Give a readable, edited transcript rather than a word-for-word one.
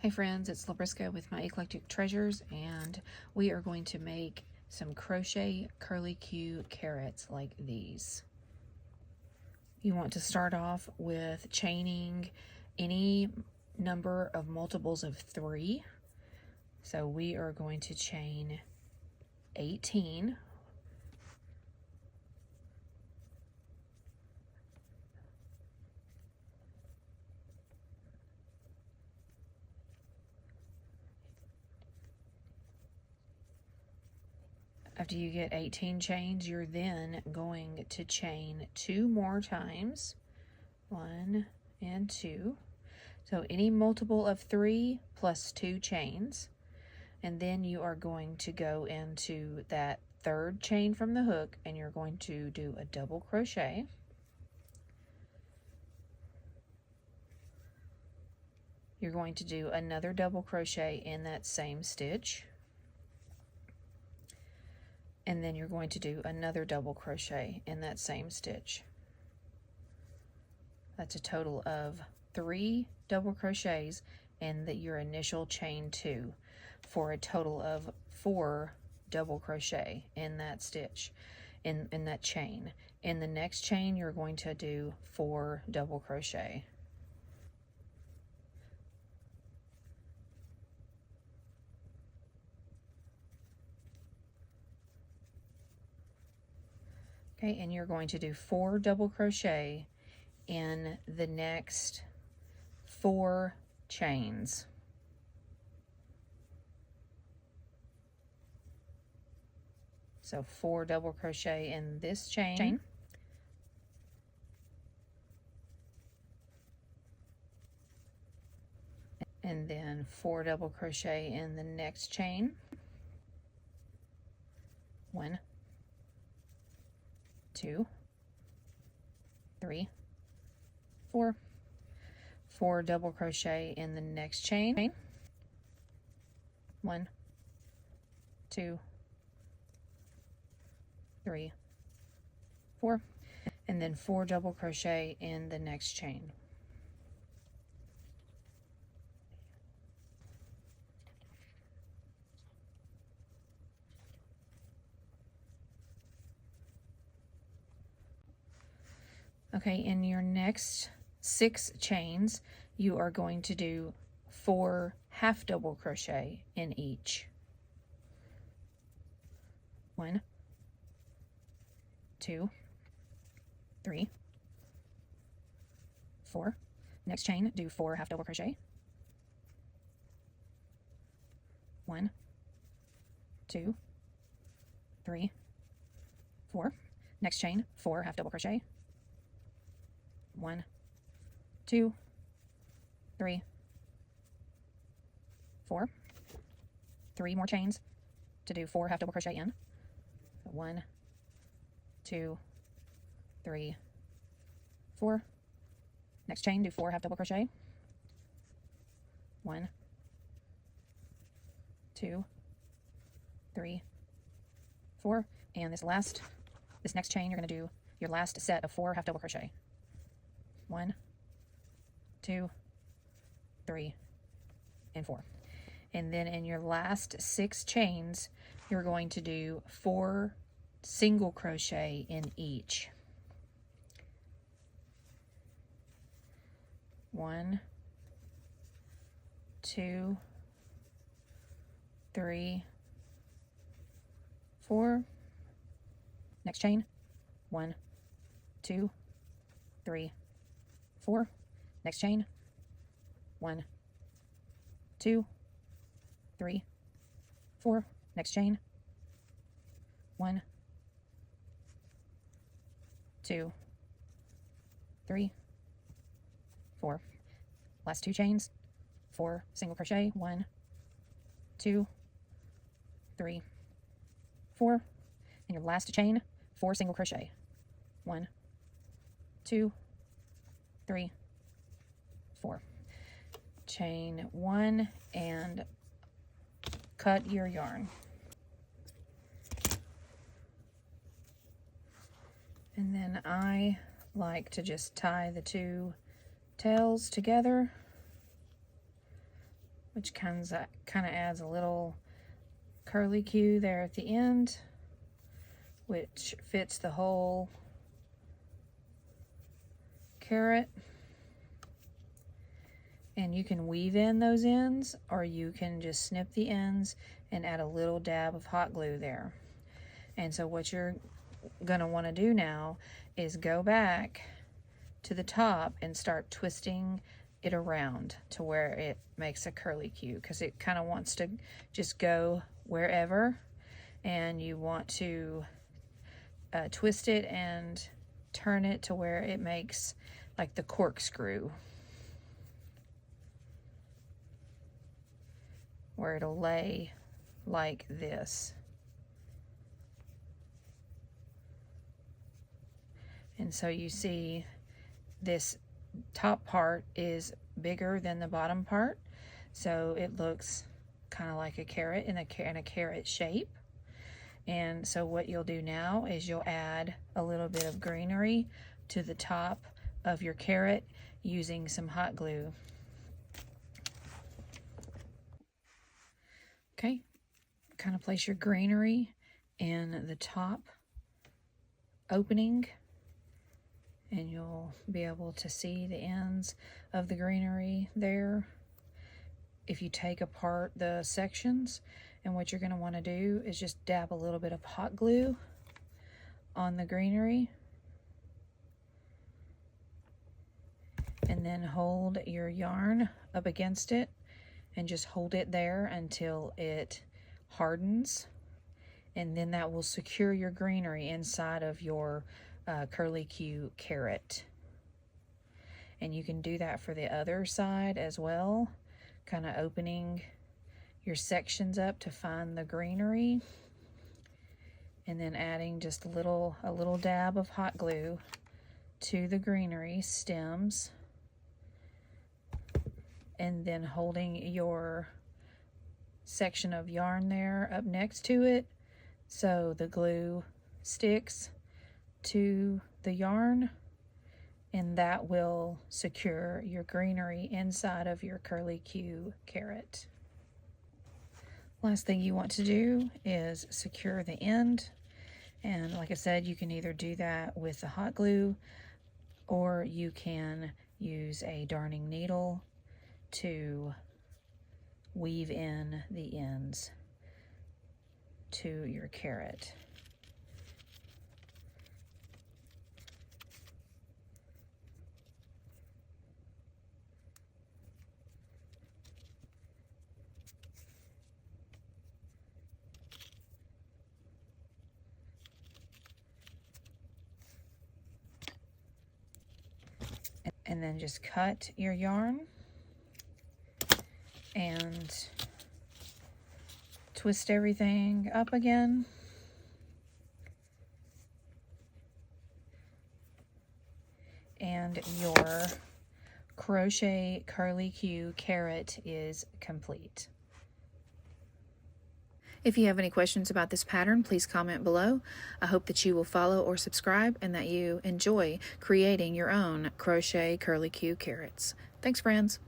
Hey friends, it's Labrisca with my Eclectic Treasures, and we are going to make some crochet curly Q carrots like these. You want to start off with chaining any number of multiples of 3. So we are going to chain 18. After you get 18 chains, you're then going to chain 2 more times, 1 and 2. So any multiple of 3 plus 2 chains, and then you are going to go into that 3rd chain from the hook and you're going to do a double crochet. You're going to do another double crochet in that same stitch. And then you're going to do another double crochet in that same stitch. That's a total of 3 double crochets in your initial chain 2 for a total of 4 double crochet in that stitch, in that chain. In the next chain, you're going to do 4 double crochet. Okay, and you're going to do 4 double crochet in the next 4 chains. So 4 double crochet in this chain. And then 4 double crochet in the next chain. 1, 2, 3, 4. 4 double crochet in the next chain. 1, 2, 3, 4, and then 4 double crochet in the next chain. Okay, in your next 6 chains, you are going to do 4 half double crochet in each. 1, 2, 3, 4. Next chain, do 4 half double crochet. 1, 2, 3, 4. Next chain, 4 half double crochet. 1, 2, 3, 4. 3 more chains to do 4 half double crochet in. 1, 2, 3, 4. Next chain, do 4 half double crochet. 1, 2, 3, 4. And this next chain, you're going to do your last set of 4 half double crochet. 1, 2, 3, and 4. And then in your last 6 chains, you're going to do 4 single crochet in each. 1, 2, 3, 4. Next chain, 1, 2, 3, 4. Next chain, 1, 2, 3, 4. Next chain, 1, 2, 3, 4. Last 2 chains, 4 single crochet. 1, 2, 3, 4. And your last chain, 4 single crochet. 1, 2, 3, 4. Chain 1 and cut your yarn. And then I like to just tie the 2 tails together which kind of adds a little curly Q there at the end, which fits the whole carrot. And you can weave in those ends, or you can just snip the ends and add a little dab of hot glue there. And so what you're gonna want to do now is go back to the top and start twisting it around to where it makes a curly Q, because it kind of wants to just go wherever, and you want to twist it and turn it to where it makes like the corkscrew, where it'll lay like this. And so you see this top part is bigger than the bottom part, so it looks kind of like a carrot in a carrot shape. And so what you'll do now is you'll add a little bit of greenery to the top of your carrot using some hot glue. Okay, kind of place your greenery in the top opening, and you'll be able to see the ends of the greenery there. If you take apart the sections, and what you're going to want to do is just dab a little bit of hot glue on the greenery, and then hold your yarn up against it and just hold it there until it hardens, and then that will secure your greenery inside of your curly Q carrot. And you can do that for the other side as well, kind of opening your sections up to find the greenery, and then adding just a little dab of hot glue to the greenery stems, and then holding your section of yarn there up next to it so the glue sticks to the yarn, and that will secure your greenery inside of your curly Q carrot. Last thing you want to do is secure the end, and like I said, you can either do that with the hot glue, or you can use a darning needle to weave in the ends to your carrot. And then just cut your yarn and twist everything up again. And your crochet curly Q carrot is complete. If you have any questions about this pattern, please comment below. I hope that you will follow or subscribe and that you enjoy creating your own crochet curly Q carrots. Thanks, friends.